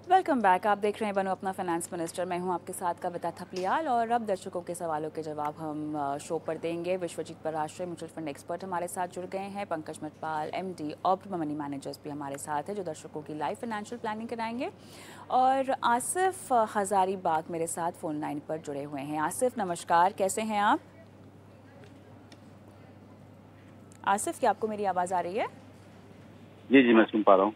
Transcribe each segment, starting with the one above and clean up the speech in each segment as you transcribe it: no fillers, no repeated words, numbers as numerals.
Welcome back. आप देख रहे हैं बनो अपना फाइनेंस मिनिस्टर। मैं हूं आपके साथ कविता थपलियाल और अब दर्शकों के सवालों के जवाब हम शो पर देंगे। Vishwajeet Parashar mutual fund expert हमारे साथ जुड़ गए हैं। Pankaj Matpal MD optimum money managers भी हमारे साथ है जो दर्शकों की लाइव फाइनेंशियल प्लानिंग कराएंगे। और आसिफ हजारीबाग मेरे साथ फ़ोन लाइन पर जुड़े हुए हैं। आसिफ नमस्कार, कैसे हैं आप? आसिफ, क्या आपको मेरी आवाज़ आ रही है? जी जी, मैं सुन पा रहा हूँ।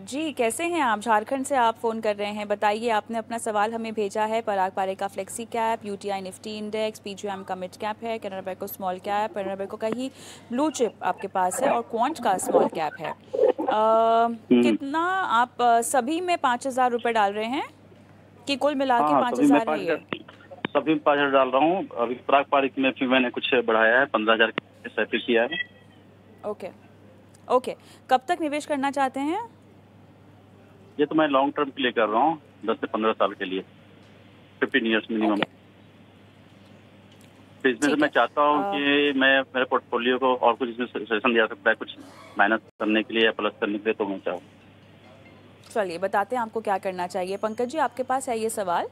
जी, कैसे हैं आप? झारखंड से आप फ़ोन कर रहे हैं। बताइए, आपने अपना सवाल हमें भेजा है। पराग पारे का flexi cap, UTI Nifty index, PGIM का मिड कैप है, कैनरा बैंक को स्मॉल कैप, कैनरा बैंक को का ही ब्लू चिप आपके पास है और क्वांट का स्मॉल कैप है। हम्म। कितना आप सभी में 5,000 रुपये डाल रहे हैं कि कुल मिला के हाँ, पाँच सभी मैं हज़ार है ये? 5,000 डाल रहा हूँ। अभी प्राक पारिक में फिर मैंने कुछ बढ़ाया है, 15,000 SIP किया है। ओके ओके, कब तक निवेश करना चाहते हैं? ये तो मैं लॉन्ग टर्म के लिए कर रहा हूँ, 10 से 15 साल के लिए, 15 ईयर्स मिनिमम। ओके, तो इसमें से ठीक मैं है। चाहता हूँ कि मैं मेरे पोर्टफोलियो को और कुछ इसमें सजेशन दिया सकता है, कुछ माइनस करने के लिए या प्लस करने के लिए, तो मैं चाहूँ। चलिए बताते हैं आपको क्या करना चाहिए। पंकज जी, आपके पास है ये सवाल।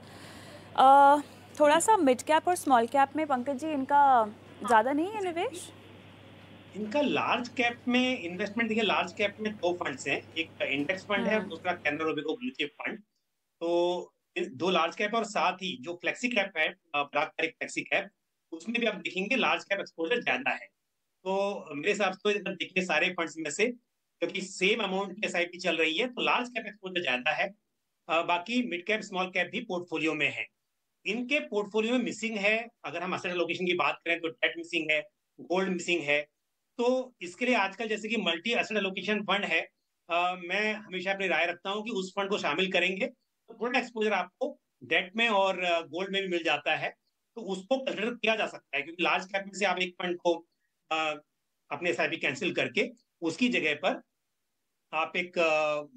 अ, थोड़ा सा मिड कैप और स्मॉल कैप में पंकज जी इनका ज़्यादा नहीं है निवेश? इनका लार्ज कैप में इन्वेस्टमेंट देखिए, लार्ज कैप में दो फंड्स हैं, एक इंडेक्स फंड है और दूसरा Canara Robeco blue chip fund. तो दो लार्ज कैप और साथ ही जो फ्लेक्सी कैप है, पारंपरिक फ्लेक्सी कैप, उसमें भी आप देखेंगे लार्ज कैप एक्सपोजर ज्यादा है। तो मेरे हिसाब से तो देखिए सारे फंड्स में से, क्योंकि सेम अमाउंट की SIP चल रही है तो लार्ज कैप एक्सपोजर ज्यादा है। बाकी मिड कैप स्मॉल कैप भी पोर्टफोलियो में है। इनके पोर्टफोलियो में मिसिंग है, अगर हम असेट एलोकेशन की बात करें तो डेट मिसिंग है, गोल्ड मिसिंग है। तो इसके लिए आजकल जैसे कि मल्टी एसेट एलोकेशन फंड है, मैं हमेशा अपनी राय रखता हूं कि उस फंड को शामिल करेंगे तो थोड़ा एक्सपोजर आपको डेट में और गोल्ड में भी मिल जाता है। तो उसको कंसिडर किया जा सकता है, क्योंकि लार्ज कैप में से आप एक फंड को अपने SIP कैंसिल करके उसकी जगह पर आप एक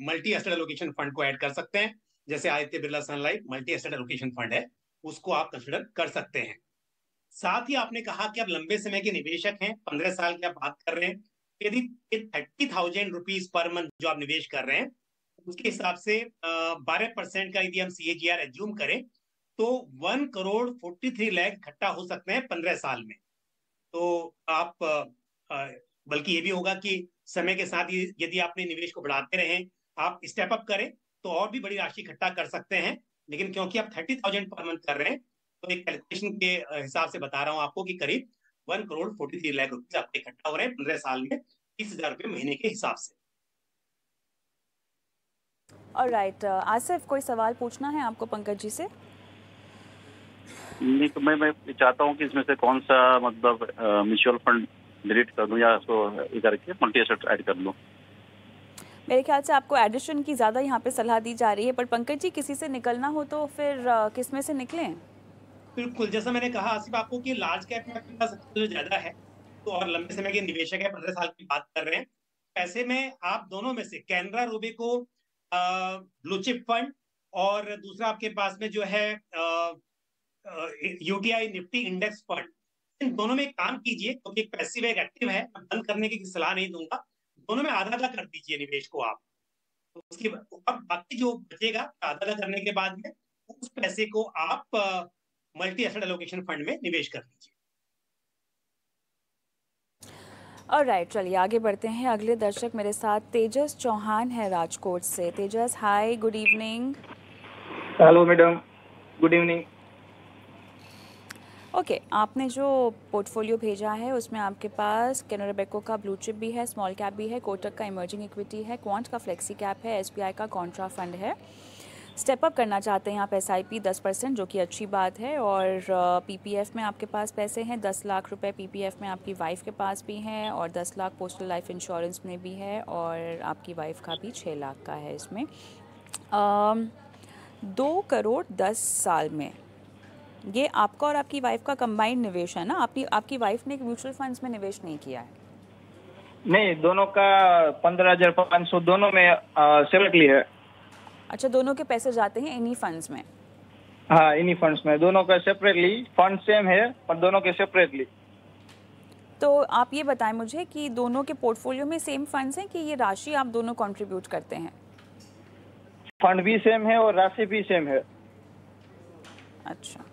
मल्टी एसेट एलोकेशन फंड को ऐड कर सकते हैं। जैसे Aditya Birla Sun Life multi asset allocation fund है, उसको आप कंसिडर कर सकते हैं। साथ ही आपने कहा कि आप लंबे समय के निवेशक हैं, 15 साल की आप बात कर रहे हैं। यदि 30,000 रुपीज पर मंथ जो आप निवेश कर रहे हैं, उसके हिसाब से 12% का यदि हम CAGR एज्यूम करें तो 1,43,00,000 इकट्ठा हो सकते हैं 15 साल में। तो आप बल्कि ये भी होगा कि समय के साथ यदि आपने निवेश को बढ़ाते रहें, आप स्टेप अप करें तो और भी बड़ी राशि इकट्ठा कर सकते हैं। लेकिन क्योंकि आप 30,000 पर मंथ कर रहे हैं, तो एक कैलकुलेशन के हिसाब से बता रहा हूं आपको कि करीब 1,43,00,000 आपके इकट्ठा हो रहे हैं 15 साल में, 30,000 रुपये महीने के हिसाब से। ऑलराइट, आसिफ, कोई सवाल पूछना है आपको पंकज जी से? नहीं, तो मैं चाहता हूँ कि इसमें से कौन सा मतलब म्यूचुअल फंड डिलीट कर दूँ या उसको ये करके मल्टी एसेट ऐड कर लूँ। मेरे ख्याल से आपको एडिशन की ज़्यादा यहाँ पे सलाह दी जा रही है, पर पंकज जी किसी से निकलना हो तो फिर किस में से निकलें? बिल्कुल, जैसा मैंने कहा आसिफ आपको कि लार्ज कैप में आपके पास एक्सपोजर ज्यादा है, तो और लंबे समय के निवेशक है, 15 साल की बात कर रहे हैं। ऐसे में आप दोनों में से Canara Robeco blue chip fund और दूसरा आपके पास में जो है UTI निफ्टी इंडेक्स फंड, इन दोनों में एक काम कीजिए, क्योंकि एक पैसिव एक एक्टिव है, मैं बंद करने की सलाह नहीं दूंगा। दोनों में आधा आधा कर दीजिए निवेश को आप। तो उसके अब बाकी जो बचेगा आधा आधा करने के बाद में उस पैसे को आप मल्टी एसेट एलोकेशन फंड में निवेश कर लीजिए। ऑलराइट, चलिए आगे बढ़ते हैं। अगले दर्शक मेरे साथ तेजस चौहान है राजकोट से। Tejas, hi, good evening. Hello madam, good evening. Okay, आपने जो पोर्टफोलियो भेजा है उसमें आपके पास कैनरा बैंक का ब्लू चिप भी है, स्मॉल कैप भी है, कोटक का इमर्जिंग इक्विटी है, क्वांट का फ्लेक्सी कैप है, SBI का कॉन्ट्रा फंड है। स्टेप अप करना चाहते हैं आप SIP 10%, जो कि अच्छी बात है। और PPF में आपके पास पैसे हैं 10 लाख रुपए। PPF में आपकी वाइफ के पास भी हैं और 10 लाख पोस्टल लाइफ इंश्योरेंस में भी है और आपकी वाइफ का भी 6 लाख का है इसमें। 2 करोड़ 10 साल में ये आपका और आपकी वाइफ का कंबाइंड निवेश है ना? आपकी वाइफ ने एक म्यूचुअल फंड्स में निवेश नहीं किया है? नहीं, दोनों का 15,500 दोनों में सेपरेटली है। अच्छा, दोनों के पैसे जाते हैं इन्हीं फंड्स में? हाँ, इन्हीं फंड्स में, दोनों का सेपरेटली। फंड सेम है पर दोनों के सेपरेटली। तो आप ये बताएं मुझे कि दोनों के पोर्टफोलियो में सेम फंड्स हैं कि ये राशि आप दोनों कंट्रीब्यूट करते हैं? फंड भी सेम है और राशि भी सेम है। अच्छा,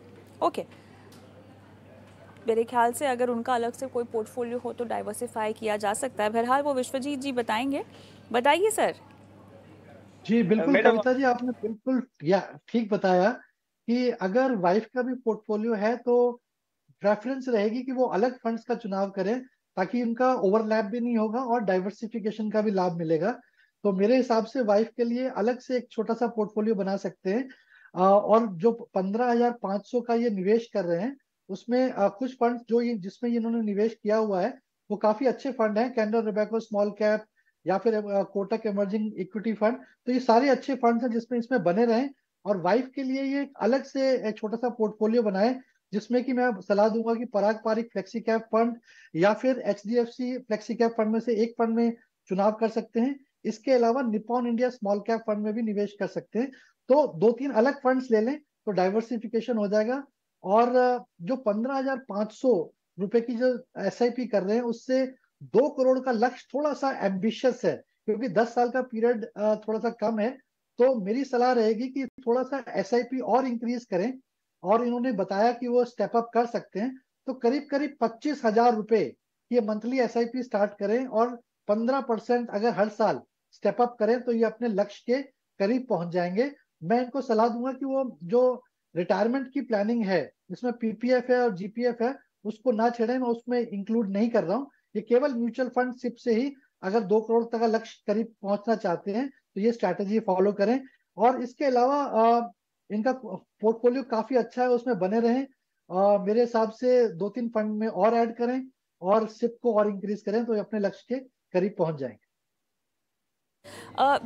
ओके। मेरे ख्याल से अगर उनका अलग से कोई पोर्टफोलियो हो तो डाइवर्सिफाई किया जा सकता है। बहरहाल वो विश्वजीत जी बताएंगे। बताइए सर। जी बिल्कुल मैडम कविता जी, आपने बिल्कुल या ठीक बताया कि अगर वाइफ का भी पोर्टफोलियो है तो प्रेफरेंस रहेगी कि वो अलग फंड्स का चुनाव करें, ताकि उनका ओवरलैप भी नहीं होगा और डाइवर्सिफिकेशन का भी लाभ मिलेगा। तो मेरे हिसाब से वाइफ के लिए अलग से एक छोटा सा पोर्टफोलियो बना सकते हैं। और जो 15,500 का ये निवेश कर रहे हैं उसमें कुछ फंड जो ये जिसमें इन्होंने निवेश किया हुआ है वो काफी अच्छे फंड हैं, कैनरा रोबेको स्मॉल कैप या फिर कोटक इमर्जिंग इक्विटी फंड। तो ये सारे अच्छे फंड्स हैं जिसमें इसमें बने रहें। और वाइफ के लिए ये एक अलग से एक छोटा सा पोर्टफोलियो बनाए, जिसमें कि मैं सलाह दूंगा कि पराग पारिक फ्लेक्सी कैप फंड या फिर एचडीएफसी फ्लेक्सी कैप फंड में से एक फंड में चुनाव कर सकते हैं। इसके अलावा Nippon India small cap fund में भी निवेश कर सकते हैं। तो 2-3 अलग फंड्स ले लें तो डाइवर्सिफिकेशन हो जाएगा। और जो 15,500 रुपए की जो एसआईपी कर रहे हैं उससे 2 करोड़ का लक्ष्य थोड़ा सा एम्बिशियस है, क्योंकि 10 साल का पीरियड थोड़ा सा कम है। तो मेरी सलाह रहेगी कि थोड़ा सा एसआईपी और इंक्रीज करें। और इन्होंने बताया कि वो स्टेप अप कर सकते हैं, तो करीब करीब 25,000 रुपए ये मंथली एसआईपी स्टार्ट करें और 15% अगर हर साल स्टेप अप करें तो ये अपने लक्ष्य के करीब पहुंच जाएंगे। मैं इनको सलाह दूंगा कि वो जो रिटायरमेंट की प्लानिंग है जिसमें पीपीएफ है और जीपीएफ है उसको ना छेड़ें, मैं उसमें इंक्लूड नहीं कर रहा हूँ। ये केवल म्यूचुअल फंड सिप से ही अगर 2 करोड़ तक का लक्ष्य करीब पहुंचना चाहते हैं तो ये स्ट्रैटेजी फॉलो करें। और इसके अलावा इनका पोर्टफोलियो काफी अच्छा है, उसमें बने रहें। मेरे हिसाब से 2-3 फंड में और ऐड करें और सिप को और इंक्रीज करें तो ये अपने लक्ष्य के करीब पहुंच जाएंगे।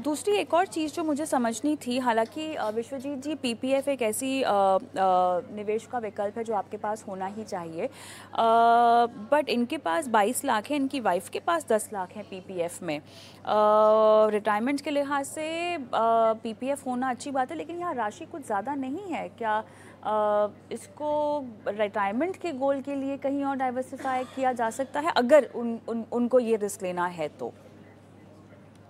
दूसरी एक और चीज़ जो मुझे समझनी थी, हालांकि विश्वजीत जी पीपीएफ एक ऐसी निवेश का विकल्प है जो आपके पास होना ही चाहिए, बट इनके पास 22 लाख है, इनकी वाइफ के पास 10 लाख है पीपीएफ में। रिटायरमेंट के लिहाज से पीपीएफ होना अच्छी बात है, लेकिन यहाँ राशि कुछ ज़्यादा नहीं है क्या? इसको रिटायरमेंट के गोल के लिए कहीं और डाइवर्सिफाई किया जा सकता है अगर उनको ये रिस्क लेना है तो?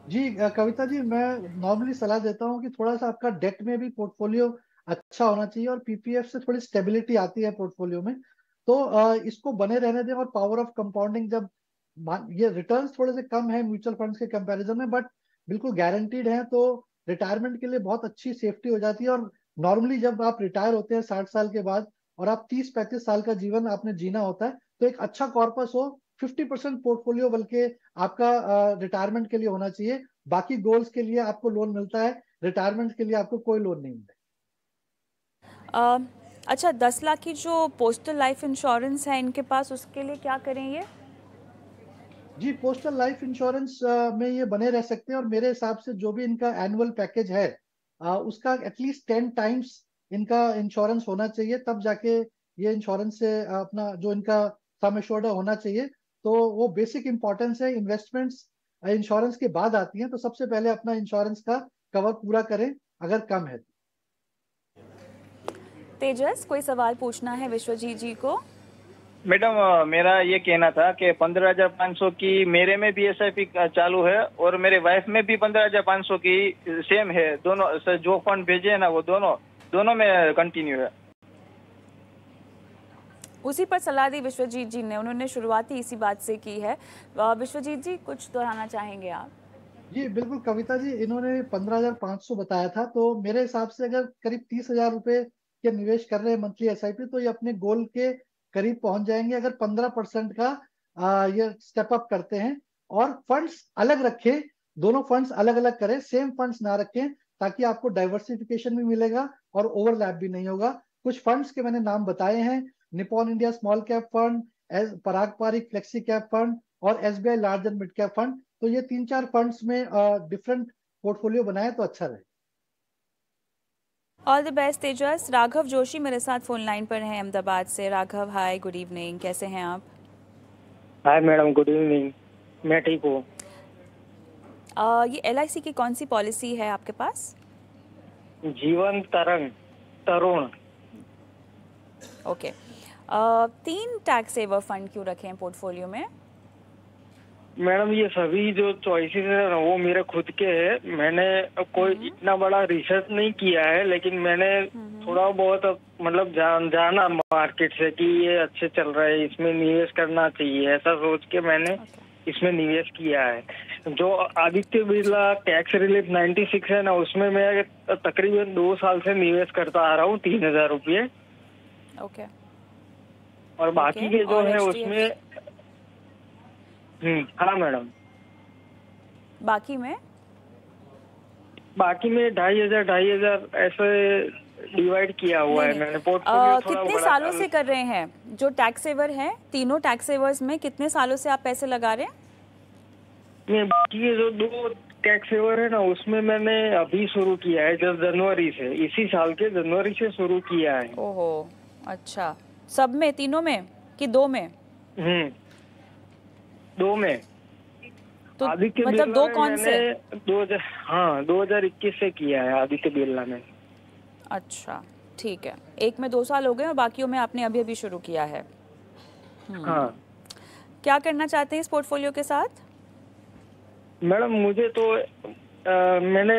जी कविता जी, मैं नॉर्मली सलाह देता हूँ कि थोड़ा सा आपका डेट में भी पोर्टफोलियो अच्छा होना चाहिए और पीपीएफ से थोड़ी स्टेबिलिटी आती है पोर्टफोलियो में। तो इसको बने रहने दें। और पावर ऑफ कंपाउंडिंग, जब ये रिटर्न्स थोड़े से कम है म्यूचुअल फंड्स के कंपैरिजन में बट बिल्कुल गारंटीड है, तो रिटायरमेंट के लिए बहुत अच्छी सेफ्टी हो जाती है। और नॉर्मली जब आप रिटायर होते हैं 60 साल के बाद और आप 30-35 साल का जीवन आपने जीना होता है, तो एक अच्छा कॉर्पस हो 50% पोर्टफोलियो बल्कि आपका रिटायरमेंट के लिए होना चाहिए। बाकी गोल्स के लिए आपको लोन मिलता है, रिटायरमेंट के लिए आपको कोई लोन नहीं मिलता। अच्छा, 10 लाख की जो पोस्टल लाइफ इंश्योरेंस है इनके पास, उसके लिए क्या करें ये? जी पोस्टल लाइफ इंश्योरेंस में ये बने रह सकते हैं। और मेरे हिसाब से जो भी इनका एनुअल पैकेज है उसका एटलीस्ट 10 टाइम्स इनका इंश्योरेंस होना चाहिए, तब जाके ये इंश्योरेंस से अपना जो इनका सम एश्योर्ड होना चाहिए। तो वो बेसिक इंपॉर्टेंस है। इन्वेस्टमेंट्स इंश्योरेंस के बाद आती हैं, तो सबसे पहले अपना इंश्योरेंस का कवर पूरा करें अगर कम है। तेजस, कोई सवाल पूछना है विश्वजीत जी को? मैडम मेरा ये कहना था कि 15,500 की मेरे में भी एसआईपी चालू है और मेरे वाइफ में भी 15,500 की सेम है। दोनों जो फंड भेजे है ना वो दोनों में कंटिन्यू है। उसी पर सलाह दी विश्वजीत जी ने, उन्होंने शुरुआती इसी बात से की है। विश्वजीत जी कुछ दोहराना चाहेंगे आप? जी बिल्कुल कविता जी, इन्होंने 15,500 बताया था, तो मेरे हिसाब से अगर करीब 30,000 रुपए के निवेश कर रहे हैं मंथली एसआईपी तो ये अपने गोल के करीब पहुंच जाएंगे अगर 15% का ये स्टेप अप करते हैं। और फंड्स अलग रखें, दोनों फंड्स अलग अलग करें, सेम फंड्स ना रखें, ताकि आपको डाइवर्सिफिकेशन भी मिलेगा और ओवरलैप भी नहीं होगा। कुछ फंड्स के मैंने नाम बताए हैं, Nippon India small cap fund, Parag Parikh flexi cap fund और SBI large and mid cap fund. तो ये 3-4 फंड्स में डिफरेंट पोर्टफोलियो बनाए तो अच्छा रहे। ऑल द बेस्ट तेजस। राघव जोशी मेरे साथ फोन लाइन पर हैं अहमदाबाद से। राघव, हाय, गुड इवनिंग, कैसे हैं आप? Hi madam, good evening. मैं ठीक हूँ। ये एलआईसी की कौन सी पॉलिसी है आपके पास? जीवन तरुण। ओके। 3 टैक्स सेवर फंड क्यों रखे हैं पोर्टफोलियो में? मैडम ये सभी जो चॉइसेस है ना वो मेरे खुद के है। मैंने कोई इतना बड़ा रिसर्च नहीं किया है, लेकिन मैंने थोड़ा बहुत मतलब जाना मार्केट से कि ये अच्छे चल रहा है, इसमें निवेश करना चाहिए, ऐसा सोच के मैंने इसमें निवेश किया है। जो आदित्य बिरला टैक्स रिलीफ 96 है ना, उसमें मैं तकरीबन 2 साल से निवेश करता आ रहा हूँ 3000 रुपये। ओके। और बाकी के जो है उसमें हाँ मैडम, बाकी में 2500 ऐसे डिवाइड किया हुआ है मैंने पोर्टफोलियो। कितने सालों से कर रहे हैं जो टैक्स सेवर है? तीनों टैक्स सेवर्स में कितने सालों से आप पैसे लगा रहे हैं? नहीं, बाकी ये जो 2 टैक्स सेवर है ना उसमें मैंने अभी शुरू किया है, जब जनवरी से, इसी साल के जनवरी से शुरू किया है। ओहो, अच्छा। सब में, तीनों में कि 2 में? 2 में। तो आदित्य मतलब 2 कौन से? 2021 से किया है आदित्य बिरला में। अच्छा, ठीक है। एक में 2 साल हो गए और बाकियों में आपने अभी अभी शुरू किया है। हाँ। क्या करना चाहते हैं इस पोर्टफोलियो के साथ? मैडम मुझे तो मैंने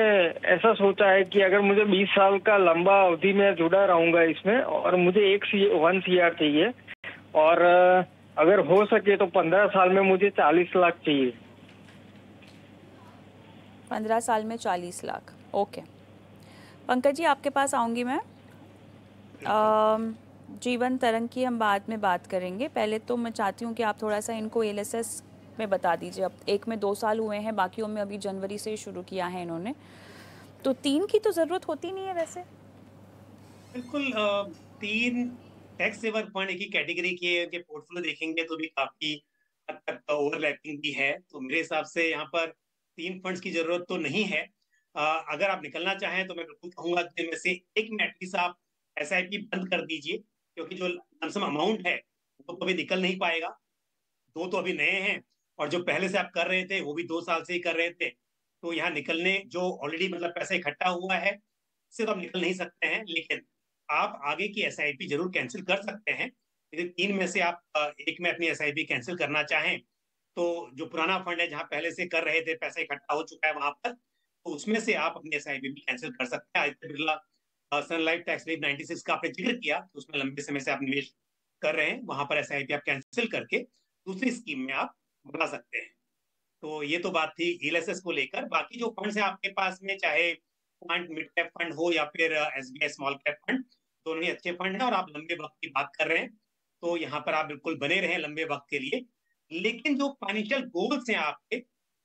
ऐसा सोचा है कि अगर मुझे 20 साल का लंबा अवधि में जुड़ा रहूंगा इसमें, और मुझे 1 CR चाहिए, और अगर हो सके तो 15 साल में मुझे 40 लाख चाहिए। 15 साल में 40 लाख, ओके। पंकज जी, आपके पास आऊँगी मैं। जीवन तरंग की हम बाद में बात करेंगे। पहले तो मैं चाहती हूँ कि आप थोड़ा सा इनको LSS में बता दीजिए। अब एक में 2 साल हुए हैं, बाकियों में अभी जनवरी से शुरू किया है इन्होंने, तो 3 की तो ज़रूरत होती नहीं है वैसे। बिल्कुल 3 टैक्स सेवर फंड एक ही कैटेगरी के पोर्टफोलियो देखेंगे तो भी काफी हद तक ओवरलैपिंग भी है। तो मेरे हिसाब से यहाँ पर 3 फंड्स की जरूरत तो नहीं है। अगर आप निकलना चाहें तो मैं बिल्कुल कहूंगा कि इनमें से एक में एटलीस्ट आप SIP बंद कर दीजिए, क्योंकि जो लमसम अमाउंट है वो तो अभी निकल नहीं पाएगा। 2 तो अभी नए हैं, और जो पहले से आप कर रहे थे वो भी 2 साल से ही कर रहे थे। तो यहाँ निकलने जो ऑलरेडी मतलब पैसा इकट्ठा हुआ है इससे तो आप निकल नहीं सकते हैं। लेकिन आप आगे की SIP जरूर कैंसिल कर सकते हैं। यदि 3 में से आप एक में अपनी SIP कैंसिल करना चाहें तो जो पुराना फंड है जहां पहले से कर रहे थे, पैसा इकट्ठा हो चुका है वहां पर, तो उसमें से आप अपनी SIP भी कैंसिल कर सकते हैं। आदित्य बिरला सन लाइफ टैक्स रिलीफ 96 का आपने जिक्र किया, तो उसमें लंबे समय से आप निवेश कर रहे हैं, वहां पर SIP आप कैंसिल करके दूसरी स्कीम में आप बढ़ा सकते हैं। तो ये तो बात थी LSS को लेकर। बाकी जो फंड्स है आपके पास में, चाहे क्वांट मिड कैप फंड हो या फिर SBI स्मॉल कैप फंड, दोनों ही अच्छे फंड हैं। और आप लंबे वक्त की बात कर रहे हैं तो यहाँ पर आप बिल्कुल बने रहें लंबे वक्त के लिए। लेकिन जो फाइनेंशियल गोल्स हैं आपके,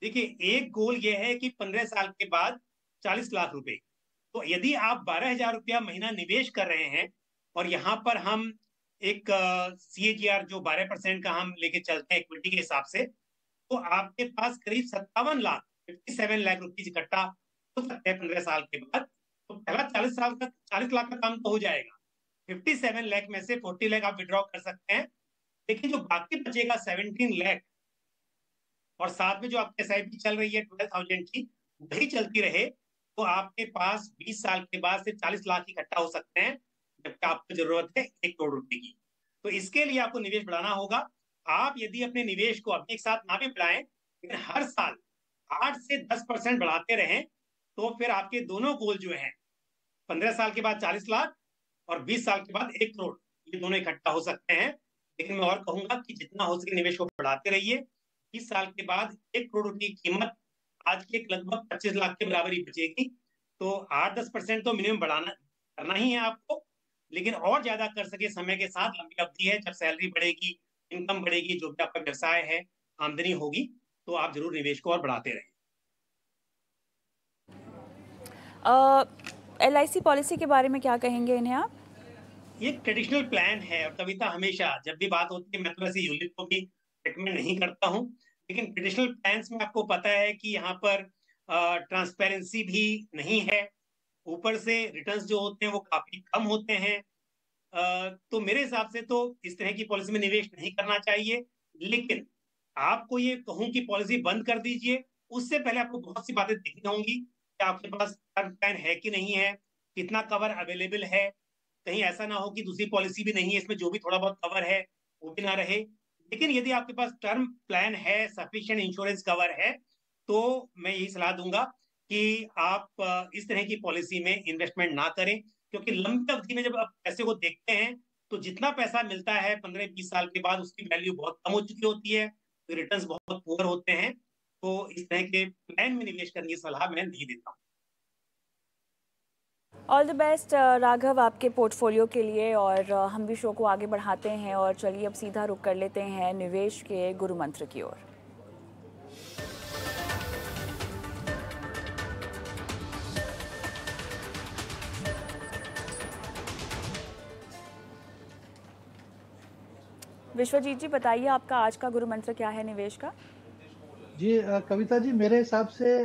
देखिए एक गोल ये है कि 15 साल के बाद 40 लाख रुपए। तो यदि आप 12,000 रुपया महीना निवेश कर रहे हैं, और यहाँ पर हम एक CAGR जो 12% का हम लेके चलते हैं इक्विटी के हिसाब से, तो आपके पास करीब 57 लाख रुपीज इकट्ठा हो सकते हैं 15 साल के बाद। तो पहला 40 लाख का काम तो हो जाएगा। 57 लाख में से 40 लाख आप विड्रॉ कर सकते हैं। लेकिन जो बाकी बचेगा 17 लाख, और साथ में जो आपकी SIP चल रही है 12,000 की, वही चलती रहे, तो आपके पास 20 साल के बाद से 40 लाख इकट्ठा हो सकते हैं, जबकि आपको जरूरत है 1 करोड़ रुपए की। तो इसके लिए आपको निवेश बढ़ाना होगा। आप यदि अपने निवेश को अभी एक साथ ना भी बढ़ाएं, लेकिन हर साल 8 से 10% बढ़ाते रहें, तो फिर आपके दोनों गोल जो हैं, 15 साल के बाद 40 लाख और 20 साल के बाद 1 करोड़, ये दोनों इकट्ठा हो सकते हैं। लेकिन मैं और कहूंगा कि जितना हो सके निवेश को बढ़ाते रहिए। 20 साल के बाद 1 करोड़ रुपए की कीमत आज के लगभग 25 लाख के बराबर ही बचेगी। तो 8-10% तो मिनिमम बढ़ाना करना ही है आपको, लेकिन और ज्यादा कर सके समय के साथ। लंबी अवधि है, जब सैलरी बढ़ेगी, इनकम बढ़ेगी, जो भी आपका व्यवसाय है, आमदनी होगी, तो आप जरूर निवेश को और बढ़ाते रहें। LIC पॉलिसी के बारे में क्या कहेंगे इन्हें आप? ये ट्रेडिशनल प्लान है, और कविता हमेशा जब भी बात होती है मैं तो वैसे यूलिप को भी रिकमेंड नहीं करता हूँ। लेकिन ट्रेडिशनल प्लान्स में आपको पता है कि यहाँ पर ट्रांसपेरेंसी भी नहीं है, ऊपर से रिटर्न्स जो होते हैं वो काफी कम होते हैं। तो मेरे हिसाब से तो इस तरह की पॉलिसी में निवेश नहीं करना चाहिए। लेकिन आपको ये कहूं कि पॉलिसी बंद कर दीजिए, उससे पहले आपको बहुत सी बातें देखनी होंगी कि आपके पास टर्म प्लान है कि नहीं है, कितना कवर अवेलेबल है। कहीं ऐसा ना हो कि दूसरी पॉलिसी भी नहीं है, इसमें जो भी थोड़ा बहुत कवर है वो भी ना रहे। लेकिन यदि आपके पास टर्म प्लान है, सफिशिएंट इंश्योरेंस कवर है, तो मैं यही सलाह दूंगा कि आप इस तरह की पॉलिसी में इन्वेस्टमेंट ना करें, क्योंकि लंबी अवधि में जब आप पैसे को देखते हैं तो जितना पैसा मिलता है 15-20 साल के बाद उसकी वैल्यू बहुत कम हो चुकी होती है, रिटर्न्स बहुत पुअर होते हैं। तो इस तरह के प्लान में निवेश करने की सलाह मैं नहीं देता हूँ। ऑल द बेस्ट राघव आपके पोर्टफोलियो के लिए, और हम भी शो को आगे बढ़ाते हैं। और चलिए अब सीधा रुख कर लेते हैं निवेश के गुरु मंत्र की ओर। विश्वजीत जी बताइए, आपका आज का गुरु मंत्र क्या है निवेश का? जी कविता जी, मेरे हिसाब से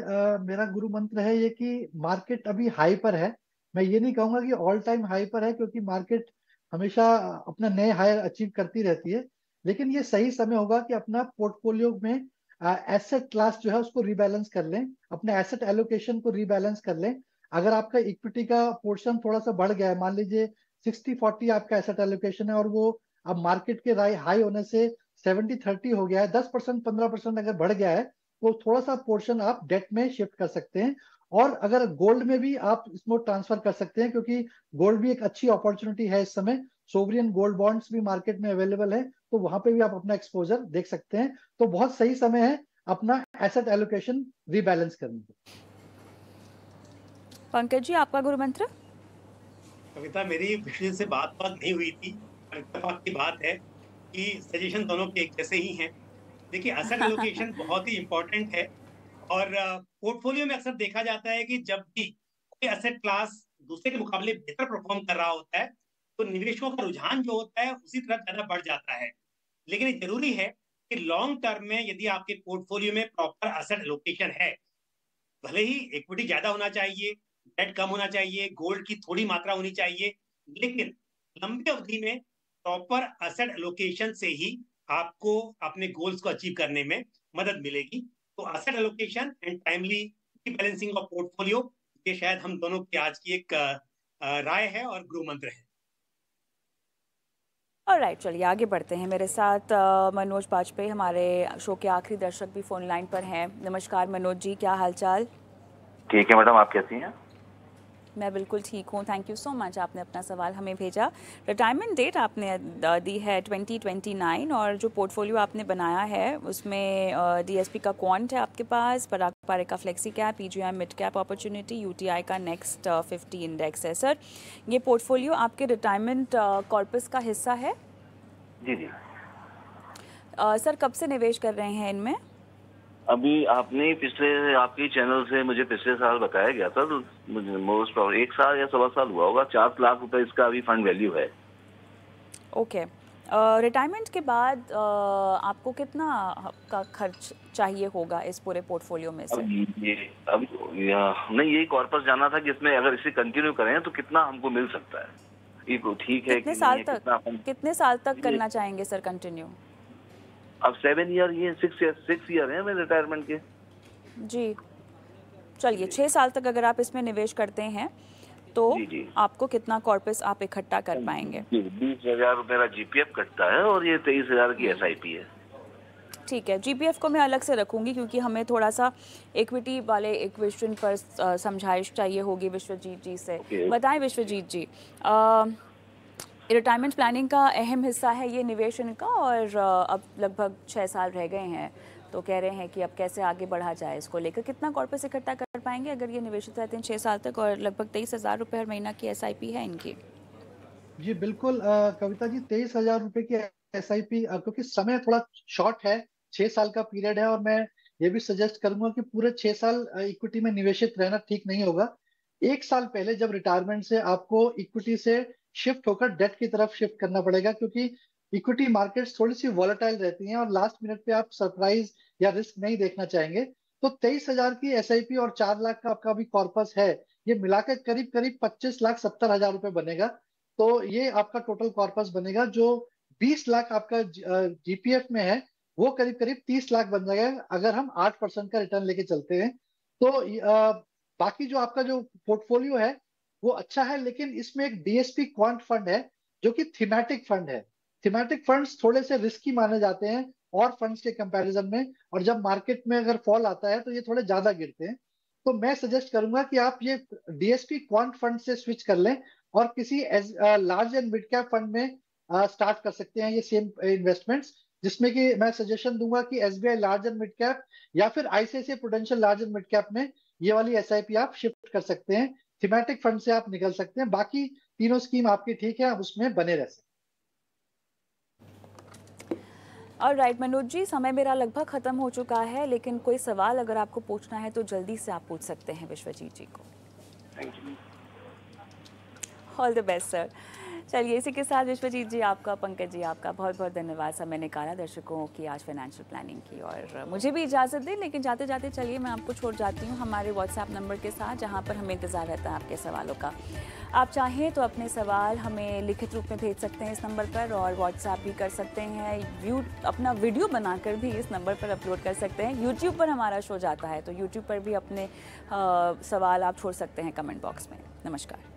मेरा गुरु मंत्र है ये कि मार्केट अभी हाई पर है। मैं ये नहीं कहूंगा कि ऑल टाइम हाई पर है, क्योंकि मार्केट हमेशा अपना नए हाई अचीव करती रहती है। लेकिन ये सही समय होगा कि अपना पोर्टफोलियो में एसेट क्लास जो है उसको रिबैलेंस कर लें, अपने एसेट एलोकेशन को रिबैलेंस कर लें। अगर आपका इक्विटी का पोर्शन थोड़ा सा बढ़ गया है, मान लीजिए 60-40 आपका एसेट एलोकेशन है, और वो अब मार्केट के हाई होने से 70-30 हो गया है, 10% 15% अगर बढ़ गया है, तो थोड़ा सा पोर्शन आप डेट में शिफ्ट कर सकते हैं। और अगर गोल्ड में भी आप इसमें ट्रांसफर कर सकते हैं, क्योंकि गोल्ड भी एक अच्छी अपॉर्चुनिटी है इस समय। सोवरियन गोल्ड बॉन्ड्स भी मार्केट में अवेलेबल है, तो वहां पे भी आप अपना एक्सपोजर देख सकते हैं। तो बहुत सही समय है अपना एसेट एलोकेशन रीबैलेंस करने का। पंकज जी, आपका गुरु मंत्र? कविता, मेरी विष्णु से बात नहीं हुई थी, पर इत्तेफाक की बात है कि सजेशन दोनों के एक जैसे ही हैं। देखिए, एसेट एलोकेशन बहुत ही इंपॉर्टेंट है, और पोर्टफोलियो में अक्सर देखा जाता है कि जब भी कोई एसेट क्लास दूसरे के मुकाबले बेहतर परफॉर्म कर रहा होता है, तो निवेशकों का रुझान जो होता है उसी तरफ ज्यादा बढ़ जाता है। लेकिन ये जरूरी है कि लॉन्ग टर्म में यदि आपके पोर्टफोलियो में प्रॉपर एसेट एलोकेशन है, भले ही इक्विटी ज्यादा होना चाहिए, डेट कम होना चाहिए, गोल्ड की थोड़ी मात्रा होनी चाहिए, लेकिन लंबी अवधि में प्रॉपर एसेट एलोकेशन से ही आपको अपने गोल्स को अचीव करने में मदद मिलेगी। तो asset allocation and timely balancing of portfolio, ये शायद हम दोनों की आज की एक राय है और गुरु मंत्र है। ऑलराइट, चलिए आगे बढ़ते हैं। मेरे साथ मनोज बाजपेयी, हमारे शो के आखिरी दर्शक, भी फोन लाइन पर हैं। नमस्कार मनोज जी, क्या हालचाल? ठीक है मैडम, आप कैसी हैं? मैं बिल्कुल ठीक हूँ, थैंक यू सो मच। आपने अपना सवाल हमें भेजा। रिटायरमेंट डेट आपने दी है 2029, और जो पोर्टफोलियो आपने बनाया है उसमें डीएसपी का क्वांट है आपके पास, पराग पारे का flexi cap, PGI mid cap opportunity, UTI का नेक्स्ट 50 इंडेक्स है। सर, ये पोर्टफोलियो आपके रिटायरमेंट कॉर्पस का हिस्सा है? जी जी। सर, कब से निवेश कर रहे हैं इनमें? अभी आपने आपके चैनल से मुझे पिछले साल बताया गया था, तो मुझे मोस्ट प्रॉब्लम 1 साल या 1.25 साल हुआ होगा। 4 लाख रुपए इसका अभी फंड वैल्यू है। ओके। रिटायरमेंट के बाद आपको कितना का खर्च चाहिए होगा इस पूरे पोर्टफोलियो में से? नहीं, यही कॉर्पस जाना था कि इसमें अगर इसे कंटिन्यू करें तो कितना हमको मिल सकता है। ठीक है, कितने साल तक करना चाहेंगे सर कंटिन्यू? अब 7 ईयर, ये 6 ईयर है मेरे रिटायरमेंट के। जी, चलिए 6 साल तक अगर आप इसमें निवेश करते हैं तो जी। आपको कितना कॉर्पस आप इकट्ठा कर पाएंगे? 20,000 मेरा जीपीएफ कटता है और ये 23,000 की एसआईपी है। ठीक है, जीपीएफ को मैं अलग से रखूंगी, क्योंकि हमें थोड़ा सा इक्विटी वाले इक्वेशन पर समझाइश चाहिए होगी विश्वजीत जी से। बताएं विश्वजीत जी, रिटायरमेंट प्लानिंग का अहम हिस्सा है ये निवेश इनका, और अब लगभग 6 साल रह गए हैं, तो कह रहे हैं कि अब कैसे आगे बढ़ा जाए इसको लेकर। कितना कॉर्पस इकट्ठा कर पाएंगे अगर ये निवेशित रहते हैं 6 साल तक, और लगभग 23,000 रुपये हर महीना की एसआईपी है इनकी? जी बिल्कुल कविता जी, 23,000 रुपये की एसआईपी, क्योंकि समय थोड़ा शॉर्ट है, 6 साल का पीरियड है, और मैं ये भी सजेस्ट करूंगा कि पूरे 6 साल इक्विटी में निवेशित रहना ठीक नहीं होगा। 1 साल पहले जब रिटायरमेंट से आपको इक्विटी से शिफ्ट होकर डेट की तरफ शिफ्ट करना पड़ेगा, क्योंकि इक्विटी मार्केट्स थोड़ी सी वॉलेटाइल रहती हैं और लास्ट मिनट पे आप सरप्राइज या रिस्क नहीं देखना चाहेंगे। तो 23,000 की एसआईपी और 4 लाख का आपका अभी कॉर्पस है, ये मिलाकर करीब करीब 25,70,000 रुपए बनेगा। तो ये आपका टोटल कॉर्पस बनेगा। जो 20 लाख आपका जीपीएफ में है, वो करीब करीब 30 लाख बन जाएगा अगर हम 8% का रिटर्न लेके चलते हैं। तो बाकी जो आपका जो पोर्टफोलियो है वो अच्छा है, लेकिन इसमें एक डीएसपी क्वांट फंड है जो कि थीमेटिक फंड है। थीमेटिक फंड्स थोड़े से रिस्की माने जाते हैं और फंड्स के कंपैरिजन में, और जब मार्केट में अगर फॉल आता है तो ये थोड़े ज्यादा गिरते हैं। तो मैं सजेस्ट करूंगा कि आप ये डीएसपी क्वांट फंड से स्विच कर लें और किसी large and mid cap fund में स्टार्ट कर सकते हैं ये सेम इन्वेस्टमेंट्स, जिसमें कि मैं सजेशन दूंगा कि SBI large and mid cap या फिर ICICI prudential large and mid cap में ये वाली एसआईपी आप शिफ्ट कर सकते हैं। थीमेटिक फंड से आप निकल सकते हैं, बाकी तीनों स्कीम आपकी ठीक है, आप उसमें बने रह सकते हैं। और राइट मनोज जी, समय मेरा लगभग ख़त्म हो चुका है, लेकिन कोई सवाल अगर आपको पूछना है तो जल्दी से आप पूछ सकते हैं विश्वजीत जी को। Thank you. All the best sir. चलिए, इसी के साथ विश्वजीत जी आपका, पंकज जी आपका बहुत बहुत धन्यवाद समय निकाला दर्शकों की आज फाइनेंशियल प्लानिंग की। और मुझे भी इजाज़त दें, लेकिन जाते जाते चलिए मैं आपको छोड़ जाती हूँ हमारे व्हाट्सएप नंबर के साथ, जहाँ पर हमें इंतज़ार रहता है आपके सवालों का। आप चाहें तो अपने सवाल हमें लिखित रूप में भेज सकते हैं इस नंबर पर, और व्हाट्सएप भी कर सकते हैं, अपना वीडियो बनाकर भी इस नंबर पर अपलोड कर सकते हैं। यूट्यूब पर हमारा शो जाता है, तो यूट्यूब पर भी अपने सवाल आप छोड़ सकते हैं कमेंट बॉक्स में। नमस्कार।